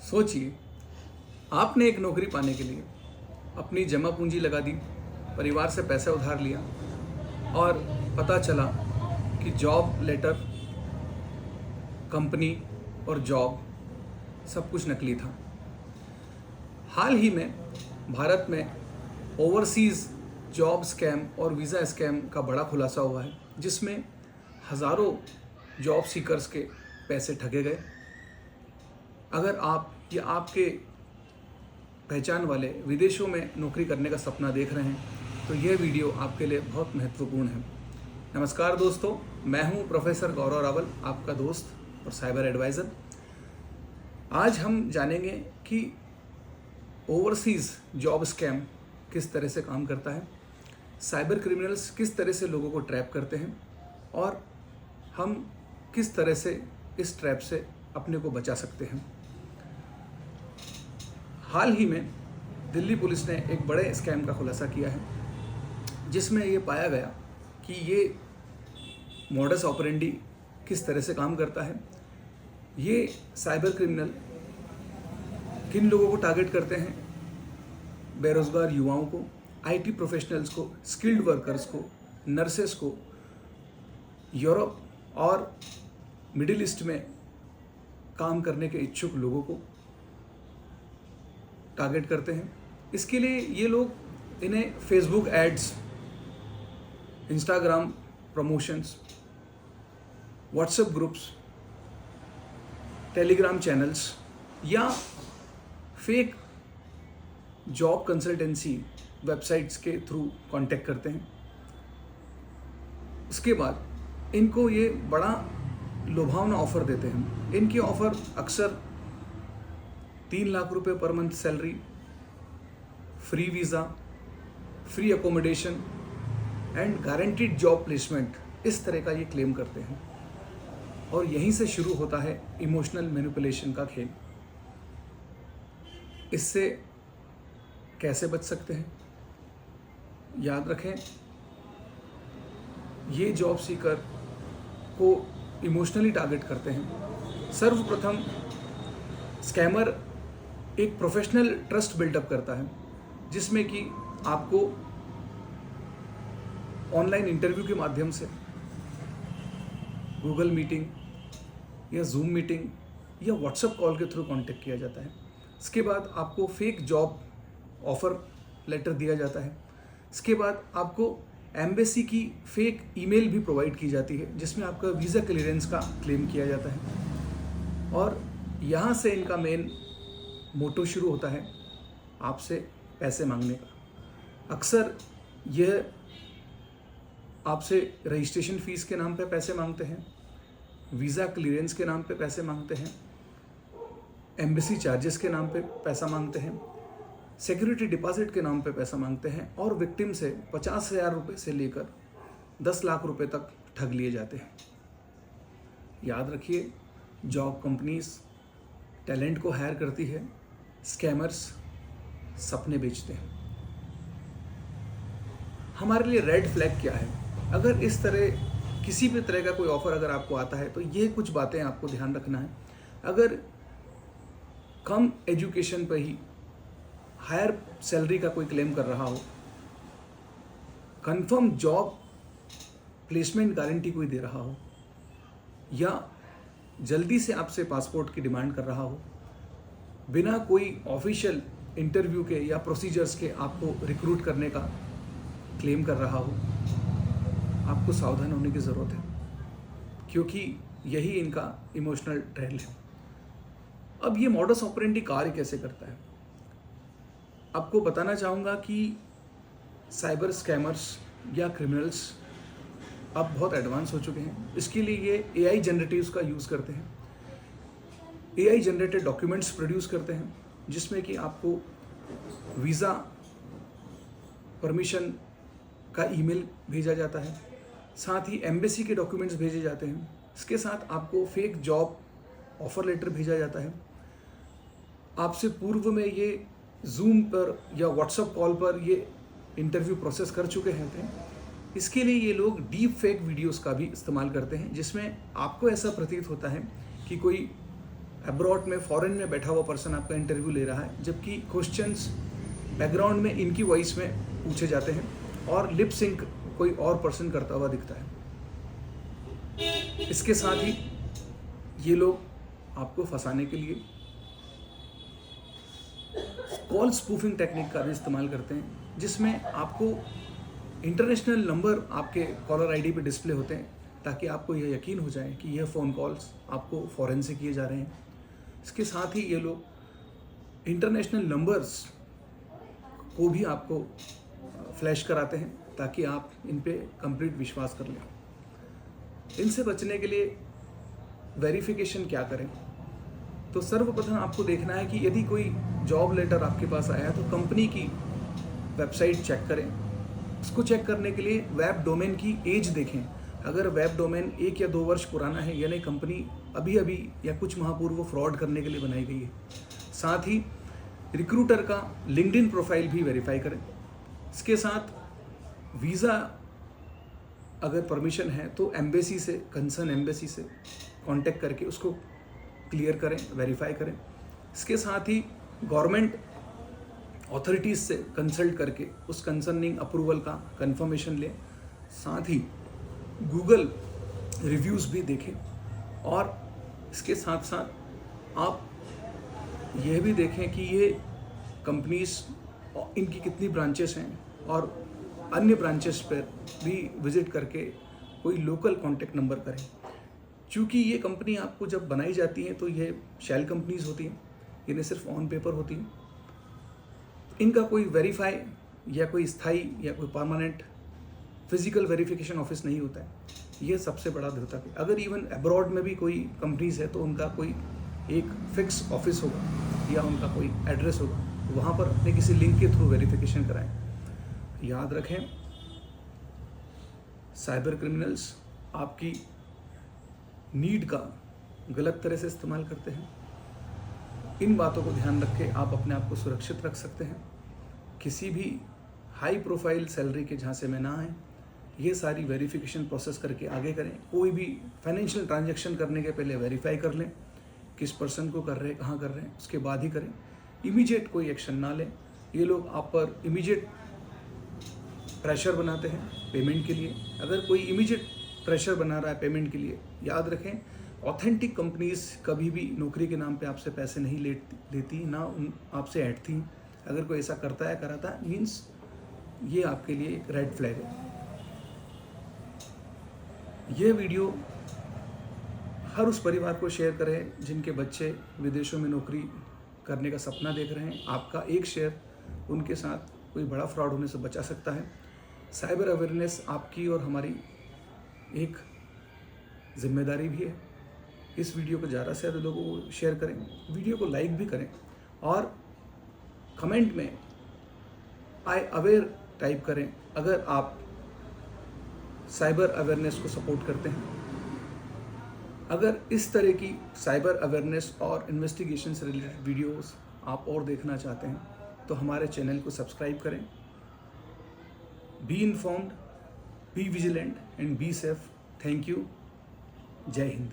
सोचिए, आपने एक नौकरी पाने के लिए अपनी जमा पूंजी लगा दी, परिवार से पैसा उधार लिया और पता चला कि जॉब लेटर, कंपनी और जॉब सब कुछ नकली था। हाल ही में भारत में ओवरसीज़ जॉब स्कैम और वीज़ा स्कैम का बड़ा खुलासा हुआ है, जिसमें हज़ारों जॉब सीकर्स के पैसे ठगे गए। अगर आप या आपके पहचान वाले विदेशों में नौकरी करने का सपना देख रहे हैं तो यह वीडियो आपके लिए बहुत महत्वपूर्ण है। नमस्कार दोस्तों, मैं हूं प्रोफेसर गौरव रावल, आपका दोस्त और साइबर एडवाइज़र। आज हम जानेंगे कि ओवरसीज़ जॉब स्कैम किस तरह से काम करता है, साइबर क्रिमिनल्स किस तरह से लोगों को ट्रैप करते हैं और हम किस तरह से इस ट्रैप से अपने को बचा सकते हैं। हाल ही में दिल्ली पुलिस ने एक बड़े स्कैम का खुलासा किया है, जिसमें ये पाया गया कि ये मॉडस ऑपरेंडी किस तरह से काम करता है। ये साइबर क्रिमिनल किन लोगों को टारगेट करते हैं? बेरोज़गार युवाओं को, आईटी प्रोफेशनल्स को, स्किल्ड वर्कर्स को, नर्सेस को, यूरोप और मिडिल ईस्ट में काम करने के इच्छुक लोगों को टारगेट करते हैं। इसके लिए ये लोग इन्हें Facebook ads, Instagram promotions, WhatsApp groups, Telegram channels या फेक जॉब कंसल्टेंसी वेबसाइट्स के थ्रू कांटेक्ट करते हैं। उसके बाद इनको ये बड़ा लुभावना ऑफ़र देते हैं। इनकी ऑफ़र अक्सर 3 लाख रुपए per month salary, free visa, free accommodation and guaranteed job placement, इस तरह का ये क्लेम करते हैं। और यहीं से शुरू होता है इमोशनल मैनिपुलेशन का खेल। इससे कैसे बच सकते हैं? याद रखें, ये जॉब सीकर को इमोशनली टारगेट करते हैं। सर्वप्रथम स्कैमर एक प्रोफेशनल ट्रस्ट बिल्डअप करता है, जिसमें कि आपको ऑनलाइन इंटरव्यू के माध्यम से, गूगल मीटिंग या जूम मीटिंग या व्हाट्सएप कॉल के थ्रू कांटेक्ट किया जाता है। इसके बाद आपको फेक जॉब ऑफ़र लेटर दिया जाता है। इसके बाद आपको एम्बेसी की फेक ईमेल भी प्रोवाइड की जाती है, जिसमें आपका वीज़ा क्लियरेंस का क्लेम किया जाता है। और यहाँ से इनका मेन मोटो शुरू होता है, आपसे पैसे मांगने का। अक्सर यह आपसे रजिस्ट्रेशन फ़ीस के नाम पे पैसे मांगते हैं, वीज़ा क्लियरेंस के नाम पे पैसे मांगते हैं, एम्बेसी चार्जेस के नाम पे पैसा मांगते हैं, सिक्योरिटी डिपॉजिट के नाम पे पैसा मांगते हैं और विक्टिम से 50,000 रुपये से लेकर 10 लाख रुपए तक ठग लिए जाते हैं। याद रखिए, जॉब कंपनीज टैलेंट को हायर करती है, स्कैमर्स सपने बेचते हैं। हमारे लिए रेड फ्लैग क्या है? अगर इस तरह किसी भी तरह का कोई ऑफ़र अगर आपको आता है तो ये कुछ बातें आपको ध्यान रखना है। अगर कम एजुकेशन पर ही हायर सैलरी का कोई क्लेम कर रहा हो, कंफर्म जॉब प्लेसमेंट गारंटी कोई दे रहा हो, या जल्दी से आपसे पासपोर्ट की डिमांड कर रहा हो, बिना कोई ऑफिशियल इंटरव्यू के या प्रोसीजर्स के आपको रिक्रूट करने का क्लेम कर रहा हो, आपको सावधान होने की ज़रूरत है, क्योंकि यही इनका इमोशनल ट्रेल है। अब ये मॉडस ऑपरेंडी कार्य कैसे करता है? आपको बताना चाहूँगा कि साइबर स्कैमर्स या क्रिमिनल्स अब बहुत एडवांस हो चुके हैं। इसके लिए ये एआई जनरेटिव्स का यूज़ करते हैं। एआई जनरेटेड डॉक्यूमेंट्स प्रोड्यूस करते हैं, जिसमें कि आपको वीज़ा परमिशन का ईमेल भेजा जाता है, साथ ही एम्बेसी के डॉक्यूमेंट्स भेजे जाते हैं। इसके साथ आपको फेक जॉब ऑफ़र लेटर भेजा जाता है। आपसे पूर्व में ये जूम पर या व्हाट्सएप कॉल पर ये इंटरव्यू प्रोसेस कर चुके हैं। इसके लिए ये लोग डीप फेक वीडियोस का भी इस्तेमाल करते हैं, जिसमें आपको ऐसा प्रतीत होता है कि कोई अब्रॉड में, फॉरेन में बैठा हुआ पर्सन आपका इंटरव्यू ले रहा है, जबकि क्वेश्चंस बैकग्राउंड में इनकी वॉइस में पूछे जाते हैं और लिप सिंक कोई और पर्सन करता हुआ दिखता है। इसके साथ ही ये लोग आपको फंसाने के लिए कॉल स्पूफिंग टेक्निक का भी इस्तेमाल करते हैं, जिसमें आपको इंटरनेशनल नंबर आपके कॉलर आईडी पे डिस्प्ले होते हैं ताकि आपको यह यकीन हो जाए कि यह फ़ोन कॉल्स आपको फ़ॉरेन से किए जा रहे हैं। इसके साथ ही ये लोग इंटरनेशनल नंबर्स को भी आपको फ्लैश कराते हैं ताकि आप इन पे कंप्लीट विश्वास कर लें। इनसे बचने के लिए वेरिफिकेशन क्या करें? तो सर्वप्रथम आपको देखना है कि यदि कोई जॉब लेटर आपके पास आया है तो कंपनी की वेबसाइट चेक करें। इसको चेक करने के लिए वेब डोमेन की एज देखें। अगर वेब डोमेन 1 या 2 वर्ष पुराना है, यानी कंपनी अभी अभी या कुछ माह पूर्व फ्रॉड करने के लिए बनाई गई है। साथ ही रिक्रूटर का लिंक्डइन प्रोफाइल भी वेरीफाई करें। इसके साथ वीज़ा अगर परमिशन है तो एम्बेसी से, कंसर्न एम्बेसी से कांटेक्ट करके उसको क्लियर करें, वेरीफाई करें। इसके साथ ही गवर्नमेंट अथॉरिटीज़ से कंसल्ट करके उस कंसर्निंग अप्रूवल का कंफर्मेशन लें। साथ ही गूगल रिव्यूज़ भी देखें और इसके साथ साथ आप यह भी देखें कि ये कंपनीज इनकी कितनी ब्रांचेस हैं और अन्य ब्रांचेस पर भी विज़िट करके कोई लोकल कॉन्टैक्ट नंबर करें। क्योंकि ये कंपनी आपको जब बनाई जाती है तो ये शेल कंपनीज होती हैं, इन्हें सिर्फ ऑन पेपर होती हैं। इनका कोई वेरीफाई या कोई स्थायी या कोई परमानेंट फिजिकल वेरिफिकेशन ऑफिस नहीं होता है। ये सबसे बड़ा द्योतक है। अगर इवन अब्रॉड में भी कोई कंपनीज है तो उनका कोई एक फिक्स ऑफिस होगा या उनका कोई एड्रेस होगा, वहाँ पर अपने किसी लिंक के थ्रू वेरिफिकेशन कराएं। याद रखें, साइबर क्रिमिनल्स आपकी नीड का गलत तरह से इस्तेमाल करते हैं। इन बातों को ध्यान रख के आप अपने आप को सुरक्षित रख सकते हैं। किसी भी हाई प्रोफाइल सैलरी के झांसे में ना आए। ये सारी वेरिफिकेशन प्रोसेस करके आगे करें। कोई भी फाइनेंशियल ट्रांजैक्शन करने के पहले वेरीफाई कर लें, किस पर्सन को कर रहे हैं, कहाँ कर रहे हैं, उसके बाद ही करें। इमीडिएट कोई एक्शन ना लें। ये लोग आप पर इमीडिएट प्रेशर बनाते हैं पेमेंट के लिए। अगर कोई इमीडिएट प्रेशर बना रहा है पेमेंट के लिए, याद रखें ऑथेंटिक कंपनीज कभी भी नौकरी के नाम पे आपसे पैसे नहीं लेती, ना आपसे ऐंठती। अगर कोई ऐसा करता है, कराता है, मीन्स ये आपके लिए एक रेड फ्लैग है। ये वीडियो हर उस परिवार को शेयर करें जिनके बच्चे विदेशों में नौकरी करने का सपना देख रहे हैं। आपका एक शेयर उनके साथ कोई बड़ा फ्रॉड होने से बचा सकता है। साइबर अवेयरनेस आपकी और हमारी एक जिम्मेदारी भी है। इस वीडियो को ज़्यादा से ज़्यादा लोगों को शेयर करें, वीडियो को लाइक भी करें और कमेंट में आई अवेयर टाइप करें अगर आप साइबर अवेयरनेस को सपोर्ट करते हैं। अगर इस तरह की साइबर अवेयरनेस और इन्वेस्टिगेशन से रिलेटेड वीडियोस आप और देखना चाहते हैं तो हमारे चैनल को सब्सक्राइब करें। Be informed, be vigilant and be safe. Thank you. जय हिंद।